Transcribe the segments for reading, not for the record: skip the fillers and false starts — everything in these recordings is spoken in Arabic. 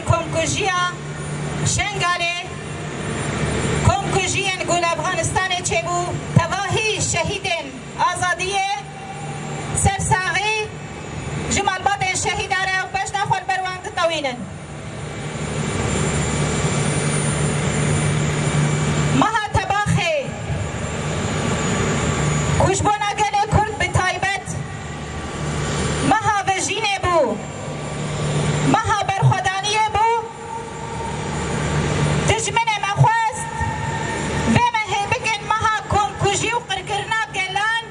کمکوژیا شنگاله کمکوژی گل افغانستان چه بو تواهی شهیدن آزادیه سرساغی جمال باد شهیداره و بشنا خود بروند طویلن مها تباخی خوشبونا گل کرد به تایبت مها وجینه بو مها برخودانیه بو تجمنه مخواست و مهی بگن مها کمکوژی و قرگرنا گلان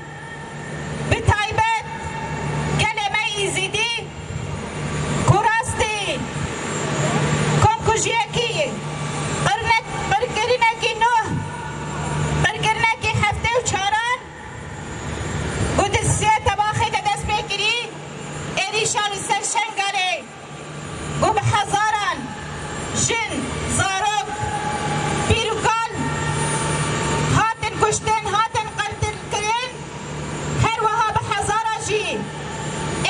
به تایبت گل ایزیدی کراستی کمکوژی کی قرگرنا کی نوح قرگرنا کی هفته و چاران بود سه تباخی دست بگیری ایریشان سر شنگاره گو به هزاران جن زارب بیروگان هاتن کشتن هاتن قتل کرن هر وها به هزاران جی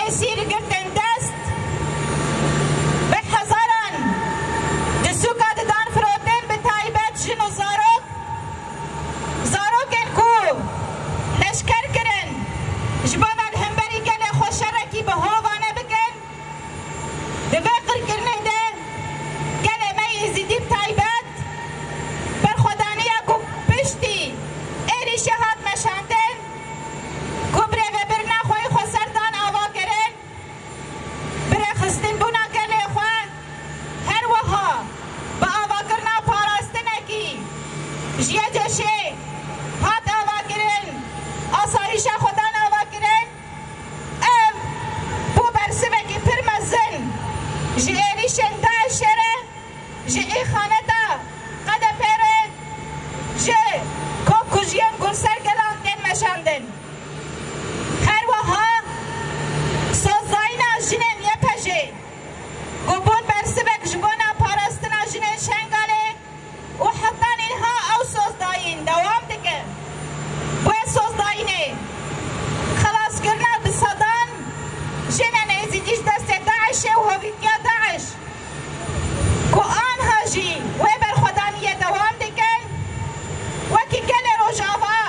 اسیر گرتن دست به هزاران دسوکا ددان فروتن به تایبت جن و زاربن کو لشکر کرن جبان الهمبری گل خوشرکی به هوانه بکن دفاقر کرنه ده گل میزیدی تایبت بر خدانی کو پشتی ایری شهاد مشاندن کو بره و برنا خوی خسردان آوا کرن بره خستن بونا گل خو هر وها با آوا کرنا پاراستنه کی جیا جشه هات آوا کرن آسایش خدان آوا کرن ام بو برسمه کی پرمزن جی ایری شنده شره جی ای خانه دا قد پیره جی کمکوژیان گل سرگلان دن مشاندن خیر وها سوزاینا جنن یه پجه گبون برسبک جبونا پارستنا جنن شنگاله و حتان اینها او سوزداین دوام دیگه بوی سوزداینه خلاص کرنا بصدان جنن ایزیدیش دست داعشه و هویتیا داعش کو آنها جی و بر خدانیه دوام دیگه وکی گل روژاوا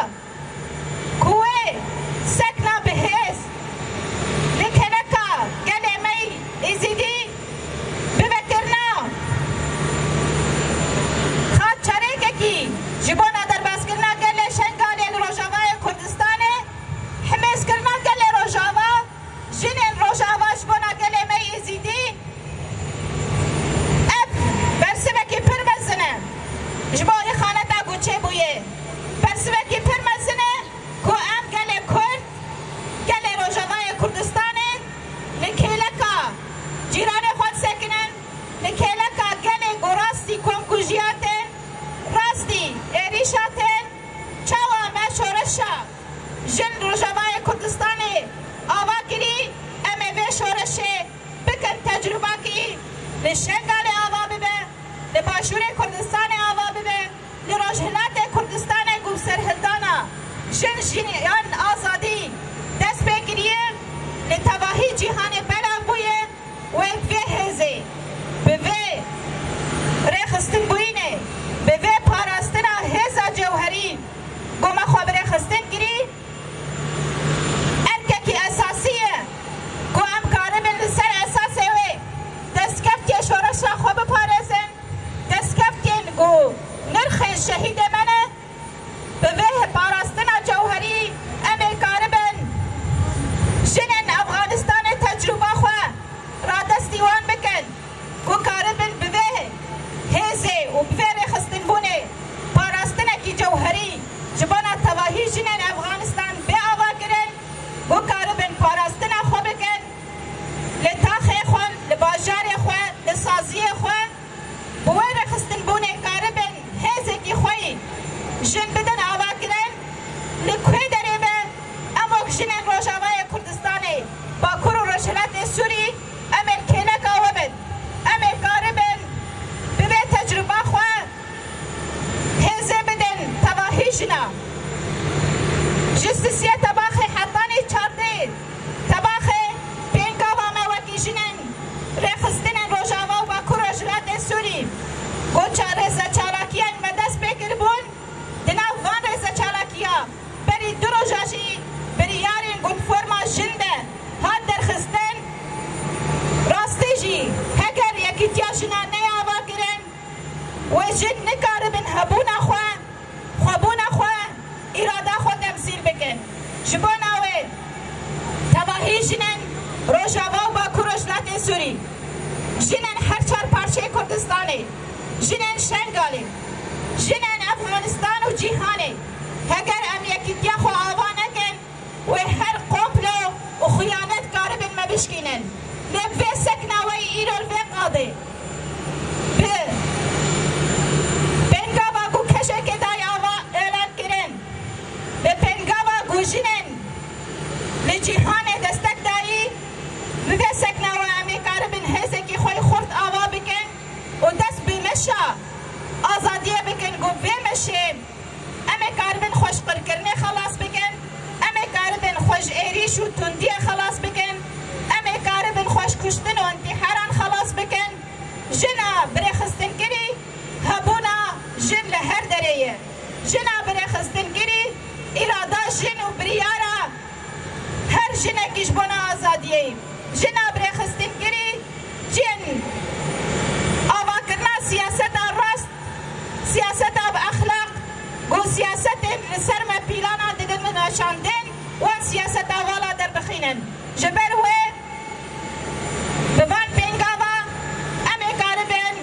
جنجیان آزادی دست بگیریه لتواهی جهان بلا بویه و به هزه به رخستن بوینه به پاراستنا هزا جوهری گوما خواب رخستن گیری ارککی اساسیه گو ام کارمن لسر اساسه وی دست کفتیه شورش را خواب پارزن دست کفتین گو نرخ شهید منه به پاراستنا جوهری امی کارمن جنن افغانستان تجربه خواه را دستیوان بکن گو کارمن به هزه و به رخستن بونه پاراستنا کی جوهری جبانا تواهی جنن افغانستان به آوا کرن گو کارمن پاراستنا خواه بکن لطاخه خواه لباجار خواه لسازی خواه بوه رخستن بونه کارمن هزه کی خواه جن بدن آوا کرن لکوه داره به اموک جنن روشاوای کردستانه با کرو رشلت سوری امل کلک آوا بد امل کارمن به تجربه خواه هزه بدن تواهی جنا جستسیه تباخه حطانی چارده تباخه پینگاوا موکی جنن رخستنن روشاوا و با کرو رشلت سوری گوچا رزا چالاکیان مدست بکر بون دناو وان رزا چالاکیا بری درو جاشی بری یارین گود فرما جنده هاد درخستن راستی جی هگر یکی تیاشنا نیاوا کرن و جن نکاربن هبونا خواه خوابونا خواه اراده خود تمثیل بکن جباناوه تواهی جنن روشاوا و با کرشلات سوری جنن هر چار پارچه کردستانه جنن شنگاله جنن افغانستان و جیهانه هگر ام یکی تیا خو آوا نکن و هر قبلو و خیانت کاربن مبشکینن لبه سکناوی ایرول به قاده به پنگاوا گو کشه که دای آوا اعلان کرن به پنگاوا گو جنن لجیهان دستک دایی به سکناوی امی کاربن هزه کی خوی خورد آوا بکن و دست بمشا آزادیه بکن گو بمشه امی کاربن خوش قرکرنه خلاص بکن امی کاربن خوش ایریش و تندیه خلاص بکن امی کاربن خوش کشتن و انتحاران خلاص بکن جنا برخستن کری هبونا جن لهر دریه جنا برخستن کری ارادا جن و بریارا هر جنه کش بنا آزادیه جنا برخستن کری جن آوا کرنا سیاست راست سیاست اخلاق گو سیاست سر ما پیلانا دیدن من نشاندن وان سیاست والا در بخینن جبر و بوان پینگاوا امی کاربن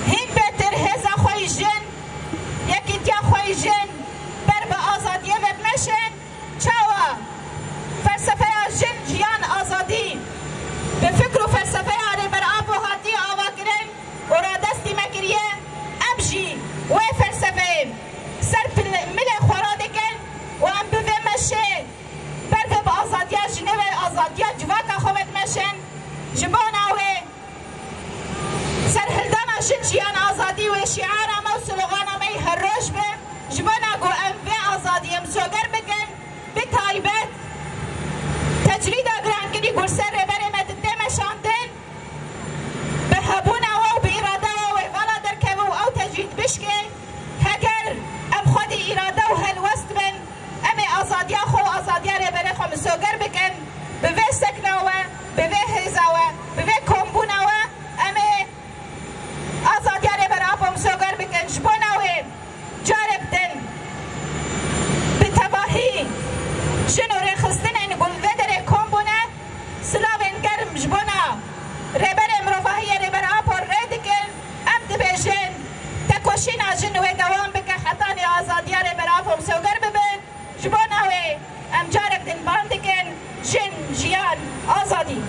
هین بهتر هزا خوی جن یکی تیا خوی جن بر به آزادیه و بمشن چاوا فلسفه جن جیان آزادی به فکر و فلسفه آره بر آب و هاتی آوا کرن و را دستی مکریه امشی و فلسفه سر مل خورا دکن و ام به مشه بر به آزادیا جنه و آزادیا جواکا خوبت مشن جبان آوه سر هلدانا جیان آزادی و شعار ما و سلوغانا می هر روش به جبان آگو ام به آزادی ام سوگر بکن به تایبت تجرید آگران کنی گر سر بر مدده مشاندن به هبون و به اراده و والا در کبو او تجرید بشکن هگر ام خود اراده و هلوست بن امی آزادیا خو آزادیا ره بره خو مسوگر بکن به وی سکناوه به وی هزاوه به وی کمبوناوه امی آزادیا ره بره اپا مسوگر بکن جبوناوه جارب دن به تباهی شنو ره خستن این گلوه دره کمبونه سلاوین گرم جبونا ره بره مروفاهی ره بره اپا ره دکن ام دبیجن تکوشین آجن و دوام بکن خطانی آزادیا ره بره اپا مسوگر ببن جبوناوه ام جارب دن باندکن جن جيان آزادي.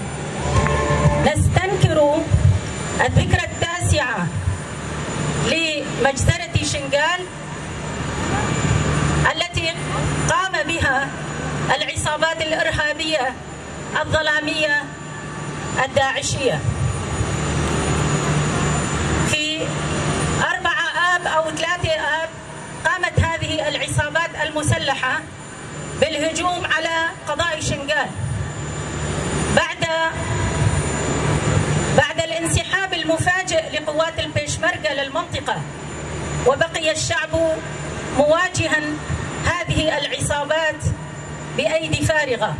نستنكر الذكرى التاسعة لمجزرة شنغال التي قام بها العصابات الإرهابية الظلامية الداعشية في 4 آب أو 3 آب. قامت هذه العصابات المسلحة بالهجوم على قضاء شنغال. بعد الانسحاب المفاجئ لقوات البيشمركة للمنطقة، وبقي الشعب مواجها هذه العصابات بأيدي فارغة.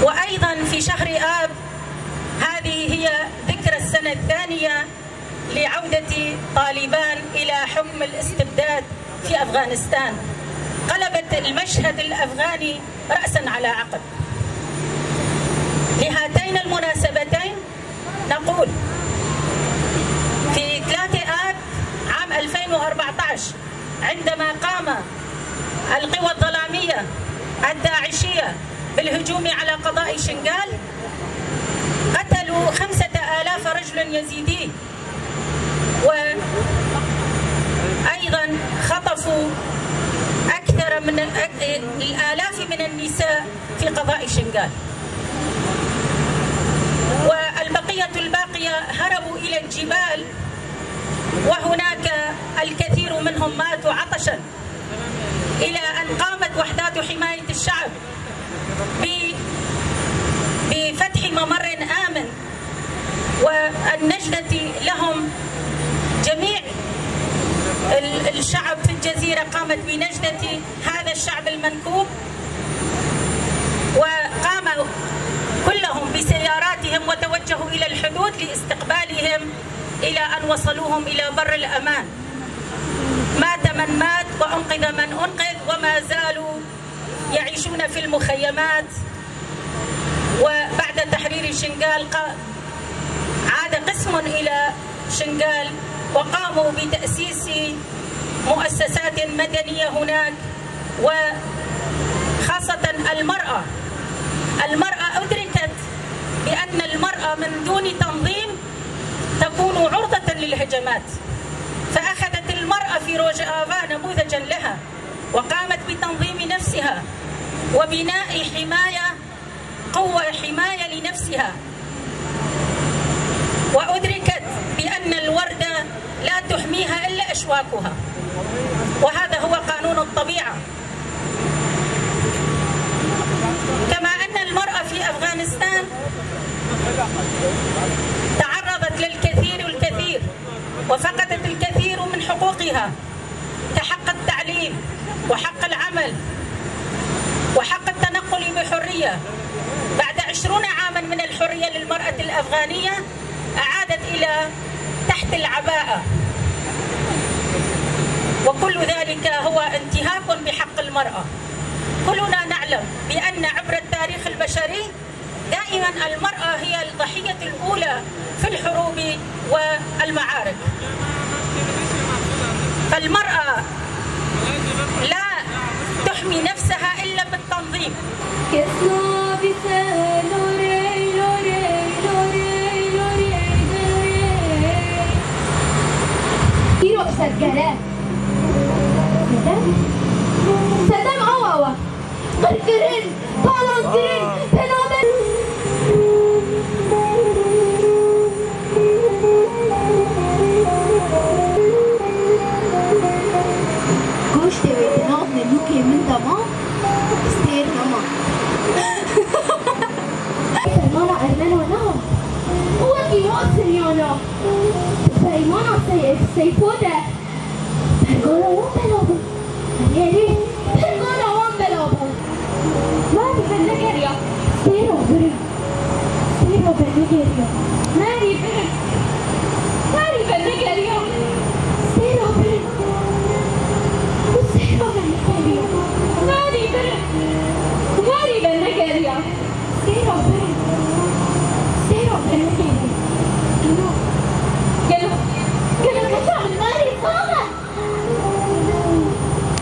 وأيضا في شهر آب، هذه هي ذكرى السنة الثانية لعودة طالبان إلى حكم الاستبداد في أفغانستان، قلبت المشهد الأفغاني رأسا على عقب. لهاتين المناسبتين نقول في 3 آب عام 2014 عندما قام القوى الظلامية الداعشية بالهجوم على قضاء شنغال، قتلوا 5000 رجل يزيدي، وأيضا خطفوا أكثر من الآلاف من النساء في قضاء شنغال، والبقية الباقية هربوا إلى الجبال، وهناك الكثير منهم ماتوا عطشا، إلى أن قامت وحدات حماية الشعب بفتح ممر آمن والنجدة لهم. جميع الشعب في الجزيرة قامت بنجدة هذا الشعب المنكوب، وقاموا كلهم بسياراتهم وتوجهوا إلى الحدود لاستقبالهم إلى أن وصلوهم إلى بر الأمان. مات من مات وأنقذ من أنقذ، وما زالوا يعيشون في المخيمات. وبعد تحرير شنغال عاد قسم إلى شنغال وقاموا بتأسيس مؤسسات مدنية هناك، وخاصة المرأة أدركت بأن المرأة من دون تنظيم تكون عرضة للهجمات، فأخذت المرأة في روجافا نموذجا لها، وقامت بتنظيم نفسها وبناء قوة حماية لنفسها، وأدركت بأن الوردة لا تحميها إلا أشواكها، وهذا هو قانون الطبيعة. كما أن المرأة في أفغانستان تعرضت للكثير وفقدت الكثير من حقوقها، كحق التعليم وحق العمل وحق التنقل بحرية. بعد 20 عاما من الحرية للمرأة الأفغانية أعادت إلى تحت العباءة، وكل ذلك هو انتهاك بحق المرأة. كلنا نعلم بأن عبر التاريخ البشري دائما المرأة هي الضحية الأولى في الحروب والمعارك، فالمرأة لا تحمي نفسها إلا بالتنظيم. Sejfoda